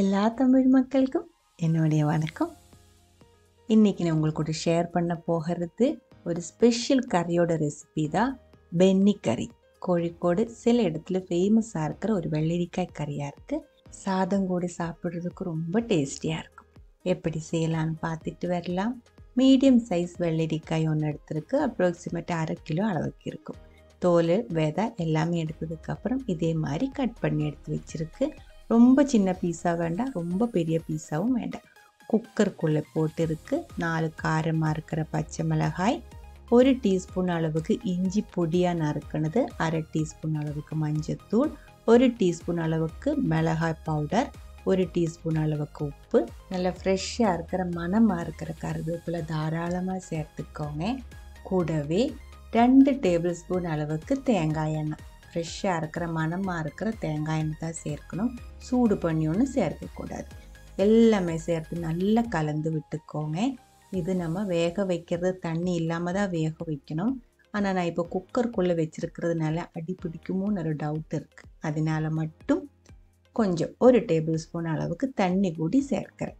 எல்லா தமிழ் மக்களுக்கும் என்னுடைய வணக்கம். இன்றைக்கி நான் உங்களுக்கு கூட ஷேர் பண்ண போகிறது ஒரு ஸ்பெஷல் கறியோட ரெசிபி தான் பென்னி கறி. கோழிக்கோடு சில இடத்துல ஃபேமஸாக இருக்கிற ஒரு வெள்ளரிக்காய் கறியாக இருக்குது. சாதம் கூட சாப்பிட்றதுக்கு ரொம்ப டேஸ்டியாக இருக்கும். எப்படி செய்யலான்னு பார்த்துட்டு வரலாம். மீடியம் சைஸ் வெள்ளரிக்காய் ஒன்று எடுத்துருக்கு. அப்ராக்சிமேட் 1/2 கிலோ அளவுக்கு இருக்கும். தோல் விதை எல்லாமே எடுத்ததுக்கப்புறம் இதே மாதிரி கட் பண்ணி எடுத்து வச்சுருக்கு. ரொம்ப சின்ன பீஸாக வேண்டாம், ரொம்ப பெரிய பீஸாகவும் வேண்டாம். குக்கருக்குள்ளே போட்டுருக்கு. 4 காரமாக இருக்கிற பச்சை மிளகாய், 1 டீஸ்பூன் அளவுக்கு இஞ்சி பொடியாக நறுக்கினது, 1/2 டீஸ்பூன் அளவுக்கு மஞ்சத்தூள், 1 டீஸ்பூன் அளவுக்கு மிளகாய் பவுடர், 1 டீஸ்பூன் அளவுக்கு உப்பு, நல்லா ஃப்ரெஷ்ஷாக இருக்கிற மணமாக இருக்கிற கருவேப்பிலை தாராளமாக சேர்த்துக்கோங்க. கூடவே 2 டேபிள் ஸ்பூன் அளவுக்கு தேங்காய் எண்ணெய், ஃப்ரெஷ்ஷாக இருக்கிற மணமாக இருக்கிற தேங்காய் எண்ணெய் தான் சேர்க்கணும். சூடு பண்ணி ஒன்றும் சேர்க்கக்கூடாது. எல்லாமே சேர்த்து நல்லா கலந்து விட்டுக்கோங்க. இது நம்ம வேக வைக்கிறது தண்ணி இல்லாமல் தான் வேக வைக்கணும். ஆனால் நான் இப்போ குக்கருக்குள்ளே வச்சுருக்கிறதுனால அடி பிடிக்குமோன்னு ஒரு டவுட் இருக்குது. அதனால மட்டும் கொஞ்சம் 1 டேபிள் ஸ்பூன் அளவுக்கு தண்ணி கூடி சேர்க்கிறேன்.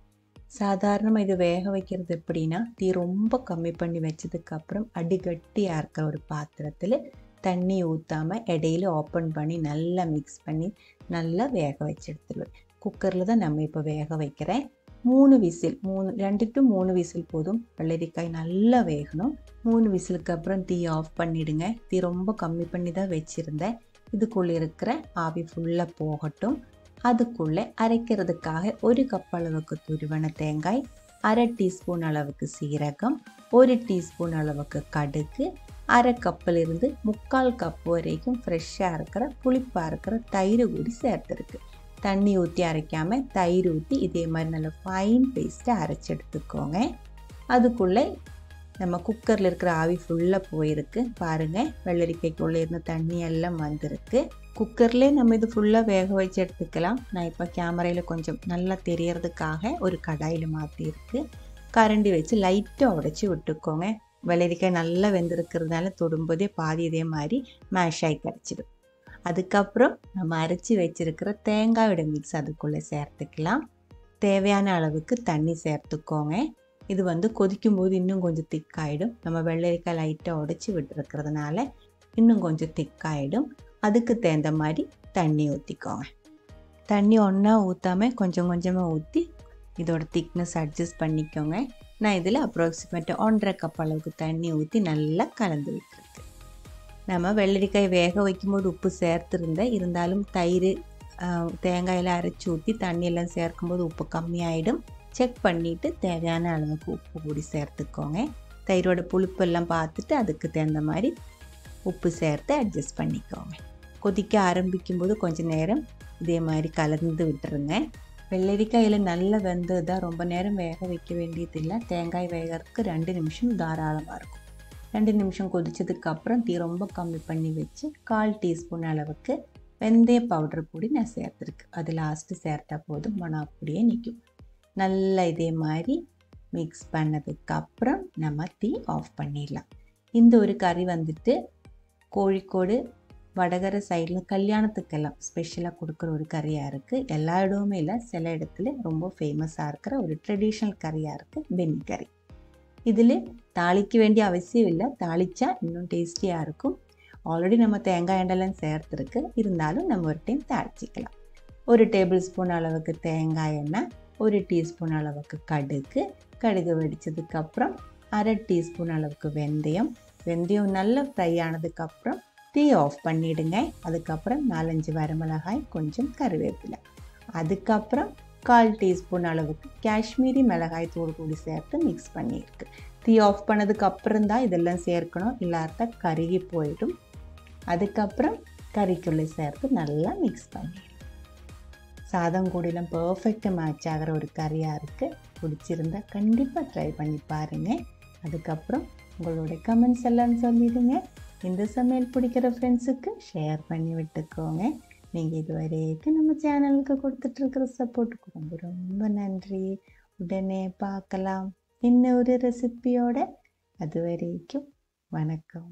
சாதாரணமாக இது வேக வைக்கிறது எப்படின்னா, தீ ரொம்ப கம்மி பண்ணி வச்சதுக்கப்புறம் அடிகட்டியாக இருக்கிற ஒரு பாத்திரத்தில் தண்ணி ஊற்றாமல் இடையில ஓப்பன் பண்ணி நல்லா மிக்ஸ் பண்ணி நல்லா வேக வச்சு எடுத்துடுவேன். குக்கரில் தான் நம்ம இப்போ வேக வைக்கிறேன். 3 விசில் 2 to 3 விசில் போதும். வெள்ளரிக்காய் நல்லா வேகணும். 3 விசிலுக்கு அப்புறம் தீ ஆஃப் பண்ணிவிடுங்க. தீ ரொம்ப கம்மி பண்ணி தான் வச்சுருந்தேன். இதுக்குள்ளே இருக்கிற ஆவி ஃபுல்லாக போகட்டும். அதுக்குள்ளே அரைக்கிறதுக்காக 1 கப் அளவுக்கு துருவன தேங்காய், 1/2 டீஸ்பூன் அளவுக்கு சீரகம், 1 டீஸ்பூன் அளவுக்கு கடுகு, 1/2 கப்பிலிருந்து 3/4 கப் வரைக்கும் ஃப்ரெஷ்ஷாக இருக்கிற புளிப்பாக இருக்கிற தயிர் கூடி சேர்த்துருக்கு. தண்ணி ஊற்றி அரைக்காமல் தயிர் ஊற்றி இதே மாதிரி நல்லா ஃபைன் பேஸ்ட்டை அரைச்சி எடுத்துக்கோங்க. அதுக்குள்ளே நம்ம குக்கரில் இருக்கிற ஆவி ஃபுல்லாக போயிருக்கு. பாருங்கள், வெள்ளரிக்காய்க்குள்ளே இருந்த தண்ணி எல்லாம் வந்திருக்கு. குக்கர்லேயே நம்ம இது ஃபுல்லாக வேக வச்சு எடுத்துக்கலாம். நான் இப்போ கேமரையில் கொஞ்சம் நல்லா தெரியறதுக்காக ஒரு கடாயில் மாற்றிருக்கு. கரண்டி வச்சு லைட்டாக உடச்சி விட்டுக்கோங்க. வெள்ளரிக்காய் நல்லா வெந்திருக்கிறதுனால தொடும்போதே பாதி இதே மாதிரி மேஷ் ஆகி கிடச்சிடும். அதுக்கப்புறம் நம்ம அரைச்சி வச்சுருக்கிற தேங்காயோட மிக்ஸ் அதுக்குள்ளே சேர்த்துக்கலாம். தேவையான அளவுக்கு தண்ணி சேர்த்துக்கோங்க. இது கொதிக்கும் போது இன்னும் கொஞ்சம் திக்காயிடும். நம்ம வெள்ளரிக்காய் லைட்டாக உடச்சி விட்டுருக்கிறதுனால இன்னும் கொஞ்சம் திக்காயிடும். அதுக்கு தகுந்த மாதிரி தண்ணி ஊற்றிக்கோங்க. தண்ணி ஒன்றா ஊற்றாமல் கொஞ்சம் கொஞ்சமாக ஊற்றி இதோட திக்னஸ் அட்ஜஸ்ட் பண்ணிக்கோங்க. நான் இதில் அப்ராக்சிமேட்டாக 1.5 கப் அளவுக்கு தண்ணி ஊற்றி நல்லா கலந்து விட்டுருக்கு. நம்ம வெள்ளரிக்காய் வேக வைக்கும்போது உப்பு சேர்த்துருந்தேன். இருந்தாலும் தயிர் தேங்காயில் அரைச்சி ஊற்றி தண்ணியெல்லாம் சேர்க்கும்போது உப்பு கம்மியாயிடும். செக் பண்ணிவிட்டு தேவையான அளவுக்கு உப்பு கூடி சேர்த்துக்கோங்க. தயிரோட புளிப்பெல்லாம் பார்த்துட்டு அதுக்கு தகுந்த மாதிரி உப்பு சேர்த்து அட்ஜஸ்ட் பண்ணிக்கோங்க. கொதிக்க ஆரம்பிக்கும்போது கொஞ்சம் நேரம் இதே மாதிரி கலந்து விட்டுருங்க. வெள்ளரிக்காயில் நல்லா வெந்தது தான், ரொம்ப நேரம் வேக வைக்க வேண்டியதில்லை. தேங்காய் வேகிறதுக்கு 2 நிமிஷம் தாராளமாக இருக்கும். 2 நிமிஷம் கொதிச்சதுக்கப்புறம் தீ ரொம்ப கம்மி பண்ணி வச்சு 1/4 டீஸ்பூன் அளவுக்கு வெந்தய பவுடர் பொடி நான் சேர்த்துருக்கு. அது லாஸ்ட்டு சேர்த்தா போதும், மணம் அப்படியே நிற்கும். நல்லா இதே மாதிரி மிக்ஸ் பண்ணதுக்கப்புறம் நம்ம தீ ஆஃப் பண்ணிடலாம். இந்த ஒரு கறி கோழிக்கோடு வடகரை சைடில் கல்யாணத்துக்கெல்லாம் ஸ்பெஷலாக கொடுக்குற ஒரு கறியாக இருக்குது. எல்லா இடமுமே இல்லை, சில இடத்துல ரொம்ப ஃபேமஸாக இருக்கிற ஒரு ட்ரெடிஷ்னல் கறியாக இருக்குது பென்னி கறி. இதில் தாளிக்க வேண்டிய அவசியம் இல்லை. தாளித்தா இன்னும் டேஸ்டியாக இருக்கும். ஆல்ரெடி நம்ம தேங்காய் எண்ணெய்லாம் சேர்த்துருக்கு. இருந்தாலும் நம்ம ஒரு டைம் தாளிச்சிக்கலாம். 1 டேபிள் ஸ்பூன் அளவுக்கு தேங்காய் எண்ணெய், 1 டீஸ்பூன் அளவுக்கு கடுகு வெடித்ததுக்கப்புறம் 1/2 டீஸ்பூன் அளவுக்கு வெந்தயம் நல்லா ஃப்ரை ஆனதுக்கப்புறம் தீ ஆஃப் பண்ணிவிடுங்க. அதுக்கப்புறம் 4-5 வரமிளகாய், கொஞ்சம் கருவேப்பிலை, அதுக்கப்புறம் 1/4 டீஸ்பூன் அளவுக்கு காஷ்மீரி மிளகாய் தூள் கூடி சேர்த்து மிக்ஸ் பண்ணியிருக்கு. தீ ஆஃப் பண்ணதுக்கு அப்புறம் தான் இதெல்லாம் சேர்க்கணும், இல்லாட்டா கருகி போயிடும். அதுக்கப்புறம் கறிக்குள்ளே சேர்த்து நல்லா மிக்ஸ் பண்ணிடுங்க. சாதம் கூடலாம் பர்ஃபெக்டாக மேட்ச் ஆகிற ஒரு கறியாக இருக்குது. பிடிச்சிருந்தா கண்டிப்பாக ட்ரை பண்ணி பாருங்கள். அதுக்கப்புறம் உங்களோட கமெண்ட்ஸ் எல்லாம் சொல்லிடுங்க. இந்த சமையல் பிடிக்கிற ஃப்ரெண்ட்ஸுக்கு ஷேர் பண்ணி விட்டுக்கோங்க. நீங்கள் இதுவரைக்கும் நம்ம சேனலுக்கு கொடுத்துட்ருக்கிற சப்போர்ட்டுக்கு ரொம்ப ரொம்ப நன்றி. உடனே பார்க்கலாம் இன்னொரு ரெசிபியோட. அது வரைக்கும் வணக்கம்.